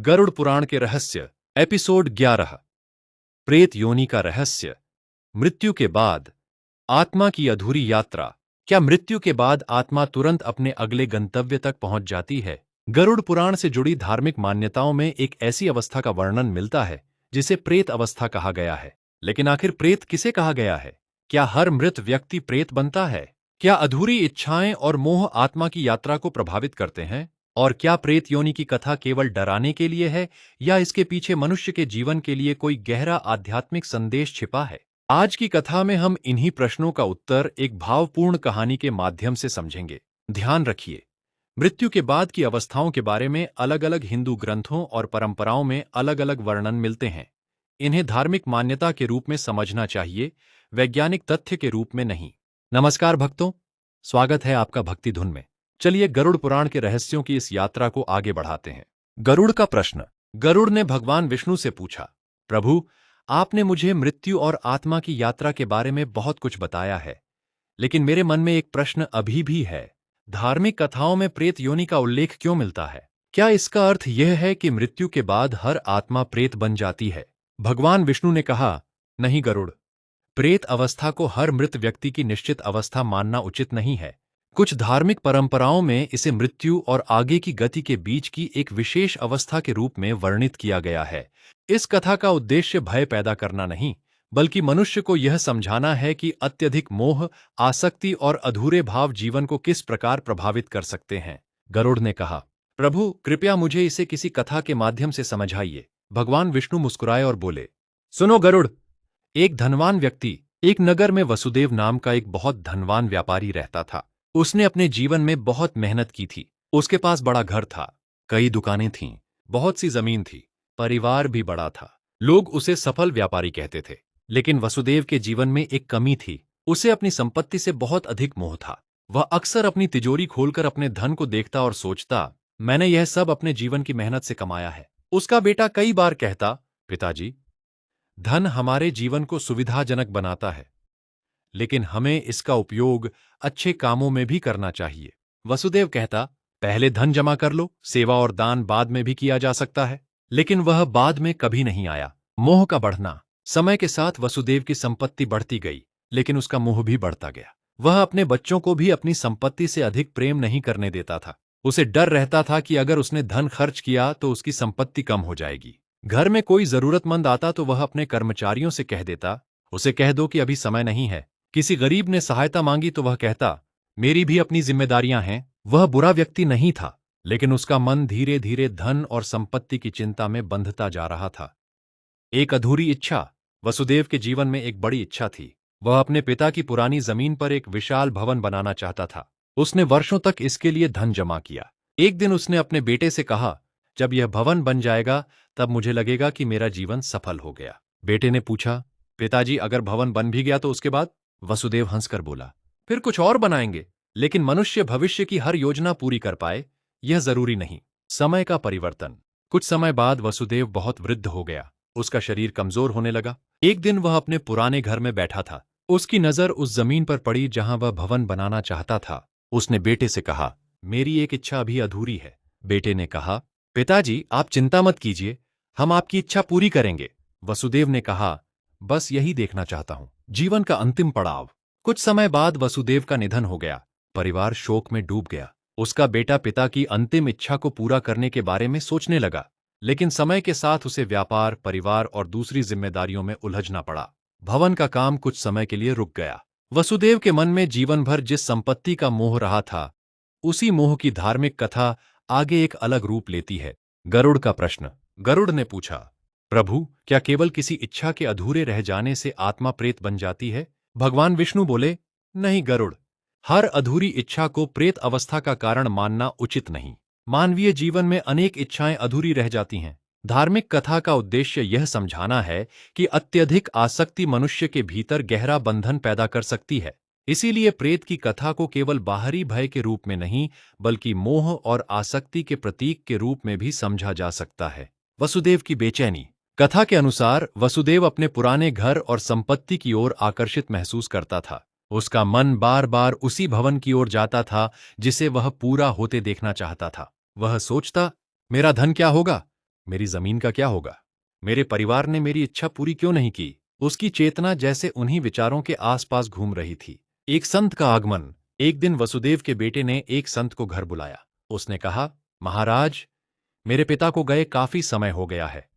गरुड़ पुराण के रहस्य एपिसोड 11। प्रेत योनि का रहस्य। मृत्यु के बाद आत्मा की अधूरी यात्रा। क्या मृत्यु के बाद आत्मा तुरंत अपने अगले गंतव्य तक पहुंच जाती है? गरुड़ पुराण से जुड़ी धार्मिक मान्यताओं में एक ऐसी अवस्था का वर्णन मिलता है जिसे प्रेत अवस्था कहा गया है। लेकिन आखिर प्रेत किसे कहा गया है? क्या हर मृत व्यक्ति प्रेत बनता है? क्या अधूरी इच्छाएं और मोह आत्मा की यात्रा को प्रभावित करते हैं? और क्या प्रेत योनि की कथा केवल डराने के लिए है या इसके पीछे मनुष्य के जीवन के लिए कोई गहरा आध्यात्मिक संदेश छिपा है? आज की कथा में हम इन्हीं प्रश्नों का उत्तर एक भावपूर्ण कहानी के माध्यम से समझेंगे। ध्यान रखिए, मृत्यु के बाद की अवस्थाओं के बारे में अलग-अलग हिंदू ग्रंथों और परंपराओं में अलग-अलग वर्णन मिलते हैं। इन्हें धार्मिक मान्यता के रूप में समझना चाहिए, वैज्ञानिक तथ्य के रूप में नहीं। नमस्कार भक्तों, स्वागत है आपका भक्ति धुन में। चलिए गरुड़ पुराण के रहस्यों की इस यात्रा को आगे बढ़ाते हैं। गरुड़ का प्रश्न। गरुड़ ने भगवान विष्णु से पूछा, प्रभु, आपने मुझे मृत्यु और आत्मा की यात्रा के बारे में बहुत कुछ बताया है, लेकिन मेरे मन में एक प्रश्न अभी भी है। धार्मिक कथाओं में प्रेत योनि का उल्लेख क्यों मिलता है? क्या इसका अर्थ यह है कि मृत्यु के बाद हर आत्मा प्रेत बन जाती है? भगवान विष्णु ने कहा, नहीं गरुड़, प्रेत अवस्था को हर मृत व्यक्ति की निश्चित अवस्था मानना उचित नहीं है। कुछ धार्मिक परंपराओं में इसे मृत्यु और आगे की गति के बीच की एक विशेष अवस्था के रूप में वर्णित किया गया है। इस कथा का उद्देश्य भय पैदा करना नहीं, बल्कि मनुष्य को यह समझाना है कि अत्यधिक मोह, आसक्ति और अधूरे भाव जीवन को किस प्रकार प्रभावित कर सकते हैं। गरुड़ ने कहा, प्रभु, कृपया मुझे इसे किसी कथा के माध्यम से समझाइए। भगवान विष्णु मुस्कुराए और बोले, सुनो गरुड़, एक धनवान व्यक्ति एक नगर में वसुदेव नाम का एक बहुत धनवान व्यापारी रहता था। उसने अपने जीवन में बहुत मेहनत की थी। उसके पास बड़ा घर था, कई दुकानें थीं, बहुत सी जमीन थी, परिवार भी बड़ा था। लोग उसे सफल व्यापारी कहते थे। लेकिन वसुदेव के जीवन में एक कमी थी, उसे अपनी संपत्ति से बहुत अधिक मोह था। वह अक्सर अपनी तिजोरी खोलकर अपने धन को देखता और सोचता, मैंने यह सब अपने जीवन की मेहनत से कमाया है। उसका बेटा कई बार कहता, पिताजी, धन हमारे जीवन को सुविधाजनक बनाता है, लेकिन हमें इसका उपयोग अच्छे कामों में भी करना चाहिए। वसुदेव कहता, पहले धन जमा कर लो, सेवा और दान बाद में भी किया जा सकता है। लेकिन वह बाद में कभी नहीं आया। मोह का बढ़ना। समय के साथ वसुदेव की संपत्ति बढ़ती गई, लेकिन उसका मोह भी बढ़ता गया। वह अपने बच्चों को भी अपनी संपत्ति से अधिक प्रेम नहीं करने देता था। उसे डर रहता था कि अगर उसने धन खर्च किया तो उसकी संपत्ति कम हो जाएगी। घर में कोई जरूरतमंद आता तो वह अपने कर्मचारियों से कह देता, उसे कह दो कि अभी समय नहीं है। किसी गरीब ने सहायता मांगी तो वह कहता, मेरी भी अपनी जिम्मेदारियां हैं। वह बुरा व्यक्ति नहीं था, लेकिन उसका मन धीरे धीरे धन और संपत्ति की चिंता में बंधता जा रहा था। एक अधूरी इच्छा। वसुदेव के जीवन में एक बड़ी इच्छा थी। वह अपने पिता की पुरानी जमीन पर एक विशाल भवन बनाना चाहता था। उसने वर्षों तक इसके लिए धन जमा किया। एक दिन उसने अपने बेटे से कहा, जब यह भवन बन जाएगा तब मुझे लगेगा कि मेरा जीवन सफल हो गया। बेटे ने पूछा, पिताजी, अगर भवन बन भी गया तो उसके बाद? वसुदेव हंसकर बोला, फिर कुछ और बनाएंगे। लेकिन मनुष्य भविष्य की हर योजना पूरी कर पाए, यह जरूरी नहीं। समय का परिवर्तन। कुछ समय बाद वसुदेव बहुत वृद्ध हो गया। उसका शरीर कमजोर होने लगा। एक दिन वह अपने पुराने घर में बैठा था। उसकी नजर उस जमीन पर पड़ी जहां वह भवन बनाना चाहता था। उसने बेटे से कहा, मेरी एक इच्छा अभी अधूरी है। बेटे ने कहा, पिताजी, आप चिंता मत कीजिए, हम आपकी इच्छा पूरी करेंगे। वसुदेव ने कहा, बस यही देखना चाहता हूं। जीवन का अंतिम पड़ाव। कुछ समय बाद वसुदेव का निधन हो गया। परिवार शोक में डूब गया। उसका बेटा पिता की अंतिम इच्छा को पूरा करने के बारे में सोचने लगा, लेकिन समय के साथ उसे व्यापार, परिवार और दूसरी जिम्मेदारियों में उलझना पड़ा। भवन का काम कुछ समय के लिए रुक गया। वसुदेव के मन में जीवन भर जिस संपत्ति का मोह रहा था, उसी मोह की धार्मिक कथा आगे एक अलग रूप लेती है। गरुड़ का प्रश्न। गरुड़ ने पूछा, प्रभु, क्या केवल किसी इच्छा के अधूरे रह जाने से आत्मा प्रेत बन जाती है? भगवान विष्णु बोले, नहीं गरुड़, हर अधूरी इच्छा को प्रेत अवस्था का कारण मानना उचित नहीं। मानवीय जीवन में अनेक इच्छाएं अधूरी रह जाती हैं। धार्मिक कथा का उद्देश्य यह समझाना है कि अत्यधिक आसक्ति मनुष्य के भीतर गहरा बंधन पैदा कर सकती है। इसीलिए प्रेत की कथा को केवल बाहरी भय के रूप में नहीं, बल्कि मोह और आसक्ति के प्रतीक के रूप में भी समझा जा सकता है। वसुदेव की बेचैनी। कथा के अनुसार वसुदेव अपने पुराने घर और संपत्ति की ओर आकर्षित महसूस करता था। उसका मन बार बार उसी भवन की ओर जाता था जिसे वह पूरा होते देखना चाहता था। वह सोचता, मेरा धन क्या होगा, मेरी जमीन का क्या होगा? मेरे परिवार ने मेरी इच्छा पूरी क्यों नहीं की? उसकी चेतना जैसे उन्हीं विचारों के आसपास घूम रही थी। एक संत का आगमन। एक दिन वसुदेव के बेटे ने एक संत को घर बुलाया। उसने कहा, महाराज, मेरे पिता को गए काफी समय हो गया है,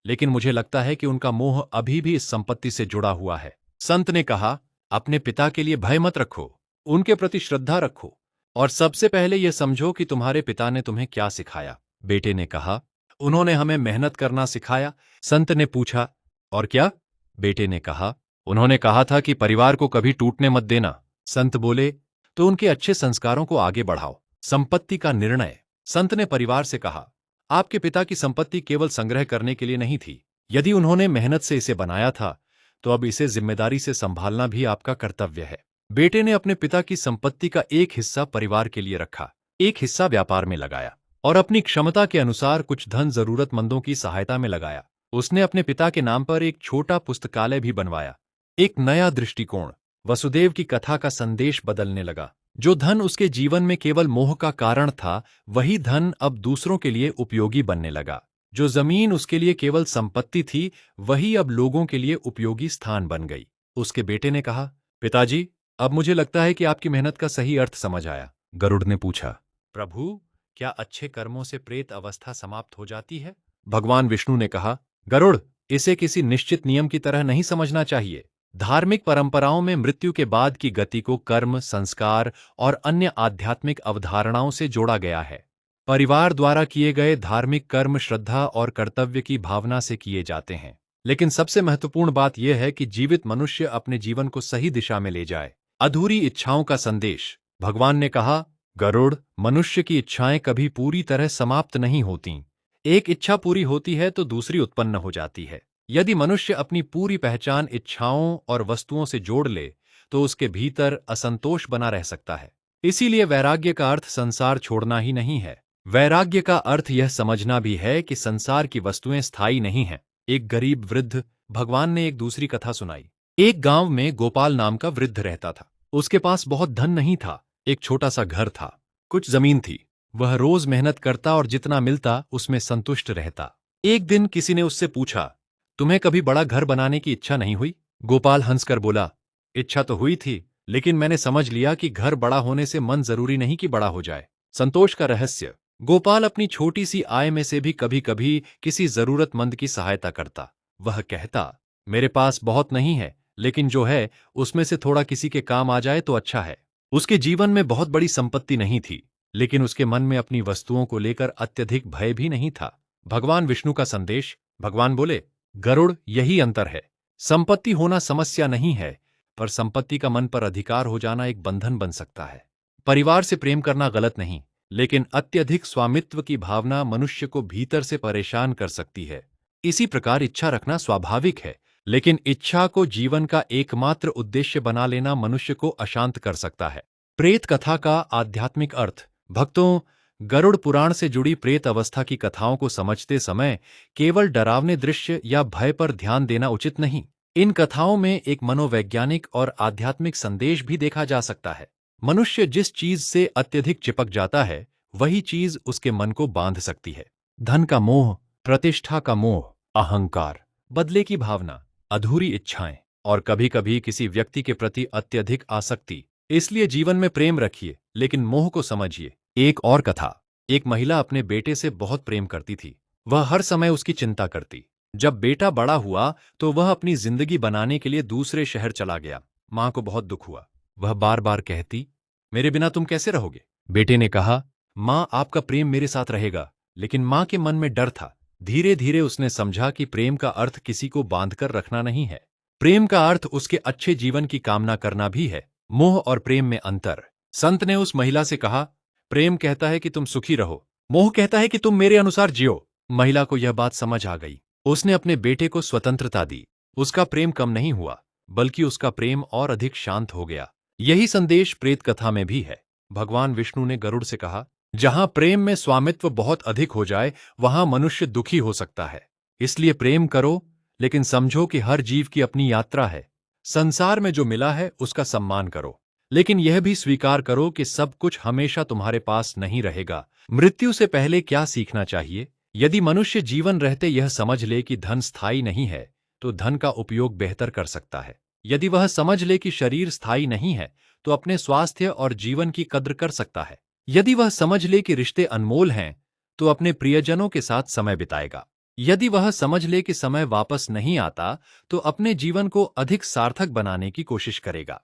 लेकिन मुझे लगता है कि उनका मोह अभी भी इस संपत्ति से जुड़ा हुआ है। संत ने कहा, अपने पिता के लिए भय मत रखो, उनके प्रति श्रद्धा रखो, और सबसे पहले यह समझो कि तुम्हारे पिता ने तुम्हें क्या सिखाया। बेटे ने कहा, उन्होंने हमें मेहनत करना सिखाया। संत ने पूछा, और क्या? बेटे ने कहा, उन्होंने कहा था कि परिवार को कभी टूटने मत देना। संत बोले, तो उनके अच्छे संस्कारों को आगे बढ़ाओ। संपत्ति का निर्णय। संत ने परिवार से कहा, आपके पिता की संपत्ति केवल संग्रह करने के लिए नहीं थी। यदि उन्होंने मेहनत से इसे बनाया था, तो अब इसे जिम्मेदारी से संभालना भी आपका कर्तव्य है। बेटे ने अपने पिता की संपत्ति का एक हिस्सा परिवार के लिए रखा, एक हिस्सा व्यापार में लगाया, और अपनी क्षमता के अनुसार कुछ धन जरूरतमंदों की सहायता में लगाया। उसने अपने पिता के नाम पर एक छोटा पुस्तकालय भी बनवाया। एक नया दृष्टिकोण। वसुदेव की कथा का संदेश बदलने लगा। जो धन उसके जीवन में केवल मोह का कारण था, वही धन अब दूसरों के लिए उपयोगी बनने लगा। जो जमीन उसके लिए केवल संपत्ति थी, वही अब लोगों के लिए उपयोगी स्थान बन गई। उसके बेटे ने कहा, पिताजी, अब मुझे लगता है कि आपकी मेहनत का सही अर्थ समझ आया। गरुड़ ने पूछा, प्रभु, क्या अच्छे कर्मों से प्रेत अवस्था समाप्त हो जाती है? भगवान विष्णु ने कहा, गरुड़, इसे किसी निश्चित नियम की तरह नहीं समझना चाहिए। धार्मिक परंपराओं में मृत्यु के बाद की गति को कर्म, संस्कार और अन्य आध्यात्मिक अवधारणाओं से जोड़ा गया है। परिवार द्वारा किए गए धार्मिक कर्म श्रद्धा और कर्तव्य की भावना से किए जाते हैं, लेकिन सबसे महत्वपूर्ण बात यह है कि जीवित मनुष्य अपने जीवन को सही दिशा में ले जाए। अधूरी इच्छाओं का संदेश। भगवान ने कहा, गरुड़, मनुष्य की इच्छाएं कभी पूरी तरह समाप्त नहीं होतीं। एक इच्छा पूरी होती है तो दूसरी उत्पन्न हो जाती है। यदि मनुष्य अपनी पूरी पहचान इच्छाओं और वस्तुओं से जोड़ ले, तो उसके भीतर असंतोष बना रह सकता है। इसीलिए वैराग्य का अर्थ संसार छोड़ना ही नहीं है। वैराग्य का अर्थ यह समझना भी है कि संसार की वस्तुएं स्थायी नहीं हैं। एक गरीब वृद्ध। भगवान ने एक दूसरी कथा सुनाई। एक गांव में गोपाल नाम का वृद्ध रहता था। उसके पास बहुत धन नहीं था। एक छोटा सा घर था, कुछ जमीन थी। वह रोज मेहनत करता और जितना मिलता उसमें संतुष्ट रहता। एक दिन किसी ने उससे पूछा, तुम्हें कभी बड़ा घर बनाने की इच्छा नहीं हुई? गोपाल हंसकर बोला, इच्छा तो हुई थी, लेकिन मैंने समझ लिया कि घर बड़ा होने से मन जरूरी नहीं कि बड़ा हो जाए। संतोष का रहस्य। गोपाल अपनी छोटी सी आय में से भी कभी कभी किसी जरूरतमंद की सहायता करता। वह कहता, मेरे पास बहुत नहीं है, लेकिन जो है उसमें से थोड़ा किसी के काम आ जाए तो अच्छा है। उसके जीवन में बहुत बड़ी संपत्ति नहीं थी, लेकिन उसके मन में अपनी वस्तुओं को लेकर अत्यधिक भय भी नहीं था। भगवान विष्णु का संदेश। भगवान बोले, गरुड़, यही अंतर है। संपत्ति होना समस्या नहीं है, पर संपत्ति का मन पर अधिकार हो जाना एक बंधन बन सकता है। परिवार से प्रेम करना गलत नहीं, लेकिन अत्यधिक स्वामित्व की भावना मनुष्य को भीतर से परेशान कर सकती है। इसी प्रकार इच्छा रखना स्वाभाविक है, लेकिन इच्छा को जीवन का एकमात्र उद्देश्य बना लेना मनुष्य को अशांत कर सकता है। प्रेत कथा का आध्यात्मिक अर्थ। भक्तों, गरुड़ पुराण से जुड़ी प्रेत अवस्था की कथाओं को समझते समय केवल डरावने दृश्य या भय पर ध्यान देना उचित नहीं। इन कथाओं में एक मनोवैज्ञानिक और आध्यात्मिक संदेश भी देखा जा सकता है। मनुष्य जिस चीज से अत्यधिक चिपक जाता है, वही चीज उसके मन को बांध सकती है। धन का मोह, प्रतिष्ठा का मोह, अहंकार, बदले की भावना, अधूरी इच्छाएं और कभी कभी किसी व्यक्ति के प्रति अत्यधिक आसक्ति। इसलिए जीवन में प्रेम रखिए, लेकिन मोह को समझिए। एक और कथा। एक महिला अपने बेटे से बहुत प्रेम करती थी। वह हर समय उसकी चिंता करती। जब बेटा बड़ा हुआ तो वह अपनी जिंदगी बनाने के लिए दूसरे शहर चला गया। मां को बहुत दुख हुआ। वह बार बार कहती, मेरे बिना तुम कैसे रहोगे? बेटे ने कहा, मां, आपका प्रेम मेरे साथ रहेगा। लेकिन मां के मन में डर था। धीरे धीरे उसने समझा कि प्रेम का अर्थ किसी को बांधकर रखना नहीं है। प्रेम का अर्थ उसके अच्छे जीवन की कामना करना भी है। मोह और प्रेम में अंतर। संत ने उस महिला से कहा, प्रेम कहता है कि तुम सुखी रहो, मोह कहता है कि तुम मेरे अनुसार जियो। महिला को यह बात समझ आ गई। उसने अपने बेटे को स्वतंत्रता दी। उसका प्रेम कम नहीं हुआ, बल्कि उसका प्रेम और अधिक शांत हो गया। यही संदेश प्रेत कथा में भी है। भगवान विष्णु ने गरुड़ से कहा, जहां प्रेम में स्वामित्व बहुत अधिक हो जाए, वहां मनुष्य दुखी हो सकता है। इसलिए प्रेम करो, लेकिन समझो कि हर जीव की अपनी यात्रा है। संसार में जो मिला है उसका सम्मान करो, लेकिन यह भी स्वीकार करो कि सब कुछ हमेशा तुम्हारे पास नहीं रहेगा। मृत्यु से पहले क्या सीखना चाहिए? यदि मनुष्य जीवन रहते यह समझ ले कि धन स्थायी नहीं है, तो धन का उपयोग बेहतर कर सकता है। यदि वह समझ ले कि शरीर स्थायी नहीं है, तो अपने स्वास्थ्य और जीवन की कद्र कर सकता है। यदि वह समझ ले कि रिश्ते अनमोल हैं, तो अपने प्रियजनों के साथ समय बिताएगा। यदि वह समझ ले कि समय वापस नहीं आता, तो अपने जीवन को अधिक सार्थक बनाने की कोशिश करेगा।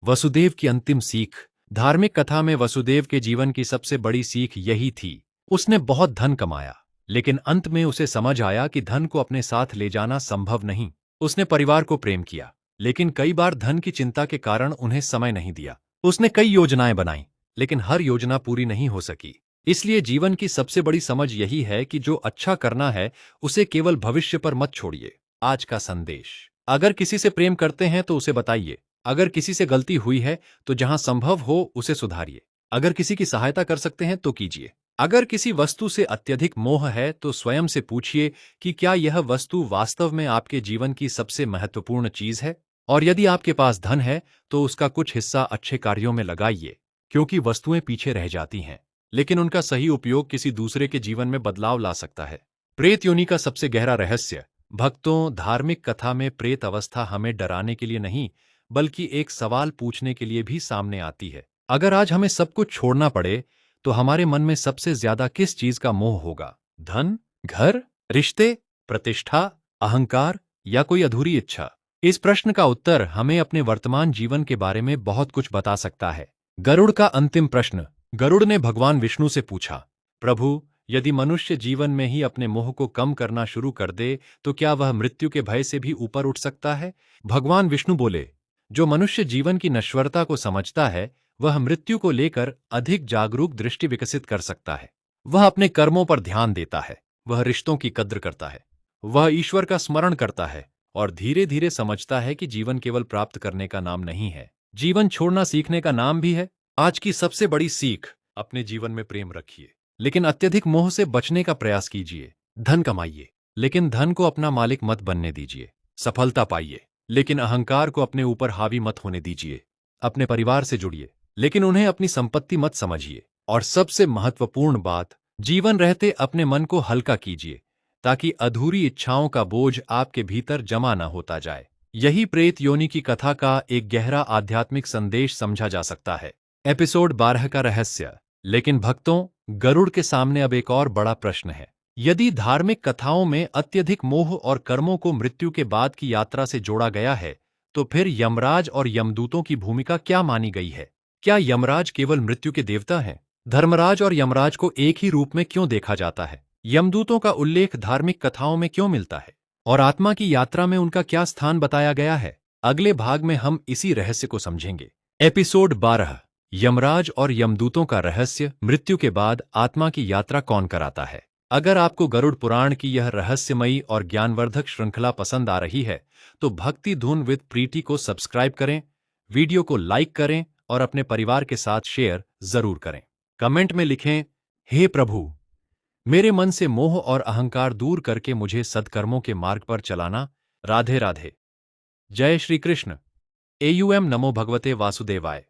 वसुदेव की अंतिम सीख। धार्मिक कथा में वसुदेव के जीवन की सबसे बड़ी सीख यही थी। उसने बहुत धन कमाया, लेकिन अंत में उसे समझ आया कि धन को अपने साथ ले जाना संभव नहीं। उसने परिवार को प्रेम किया, लेकिन कई बार धन की चिंता के कारण उन्हें समय नहीं दिया। उसने कई योजनाएं बनाई, लेकिन हर योजना पूरी नहीं हो सकी। इसलिए जीवन की सबसे बड़ी समझ यही है कि जो अच्छा करना है, उसे केवल भविष्य पर मत छोड़िए। आज का संदेश। अगर किसी से प्रेम करते हैं तो उसे बताइए। अगर किसी से गलती हुई है तो जहां संभव हो उसे सुधारिए। अगर किसी की सहायता कर सकते हैं तो कीजिए। अगर किसी वस्तु से अत्यधिक मोह है तो स्वयं से पूछिए कि क्या यह वस्तु वास्तव में आपके जीवन की सबसे महत्वपूर्ण चीज है। और यदि आपके पास धन है तो उसका कुछ हिस्सा अच्छे कार्यों में लगाइए, क्योंकि वस्तुएं पीछे रह जाती हैं, लेकिन उनका सही उपयोग किसी दूसरे के जीवन में बदलाव ला सकता है। प्रेत योनि का सबसे गहरा रहस्य। भक्तों, धार्मिक कथा में प्रेत अवस्था हमें डराने के लिए नहीं, बल्कि एक सवाल पूछने के लिए भी सामने आती है। अगर आज हमें सब कुछ छोड़ना पड़े, तो हमारे मन में सबसे ज्यादा किस चीज का मोह होगा? धन, घर, रिश्ते, प्रतिष्ठा, अहंकार या कोई अधूरी इच्छा? इस प्रश्न का उत्तर हमें अपने वर्तमान जीवन के बारे में बहुत कुछ बता सकता है। गरुड़ का अंतिम प्रश्न। गरुड़ ने भगवान विष्णु से पूछा, प्रभु, यदि मनुष्य जीवन में ही अपने मोह को कम करना शुरू कर दे, तो क्या वह मृत्यु के भय से भी ऊपर उठ सकता है? भगवान विष्णु बोले, जो मनुष्य जीवन की नश्वरता को समझता है, वह मृत्यु को लेकर अधिक जागरूक दृष्टि विकसित कर सकता है। वह अपने कर्मों पर ध्यान देता है, वह रिश्तों की कद्र करता है, वह ईश्वर का स्मरण करता है और धीरे धीरे समझता है कि जीवन केवल प्राप्त करने का नाम नहीं है, जीवन छोड़ना सीखने का नाम भी है। आज की सबसे बड़ी सीख। अपने जीवन में प्रेम रखिए, लेकिन अत्यधिक मोह से बचने का प्रयास कीजिए। धन कमाइए, लेकिन धन को अपना मालिक मत बनने दीजिए। सफलता पाइए, लेकिन अहंकार को अपने ऊपर हावी मत होने दीजिए। अपने परिवार से जुड़िए, लेकिन उन्हें अपनी संपत्ति मत समझिए। और सबसे महत्वपूर्ण बात, जीवन रहते अपने मन को हल्का कीजिए, ताकि अधूरी इच्छाओं का बोझ आपके भीतर जमा न होता जाए। यही प्रेत योनि की कथा का एक गहरा आध्यात्मिक संदेश समझा जा सकता है। एपिसोड 12 का रहस्य। लेकिन भक्तों, गरुड़ के सामने अब एक और बड़ा प्रश्न है। यदि धार्मिक कथाओं में अत्यधिक मोह और कर्मों को मृत्यु के बाद की यात्रा से जोड़ा गया है, तो फिर यमराज और यमदूतों की भूमिका क्या मानी गई है? क्या यमराज केवल मृत्यु के देवता हैं? धर्मराज और यमराज को एक ही रूप में क्यों देखा जाता है? यमदूतों का उल्लेख धार्मिक कथाओं में क्यों मिलता है? और आत्मा की यात्रा में उनका क्या स्थान बताया गया है? अगले भाग में हम इसी रहस्य को समझेंगे। एपिसोड 12। यमराज और यमदूतों का रहस्य। मृत्यु के बाद आत्मा की यात्रा कौन कराता है? अगर आपको गरुड़ पुराण की यह रहस्यमयी और ज्ञानवर्धक श्रृंखला पसंद आ रही है, तो भक्ति धुन विद प्रीति को सब्सक्राइब करें, वीडियो को लाइक करें और अपने परिवार के साथ शेयर जरूर करें। कमेंट में लिखें, हे प्रभु, मेरे मन से मोह और अहंकार दूर करके मुझे सद्कर्मों के मार्ग पर चलाना। राधे राधे। जय श्री कृष्ण। एयूएम नमो भगवते वासुदेवाय।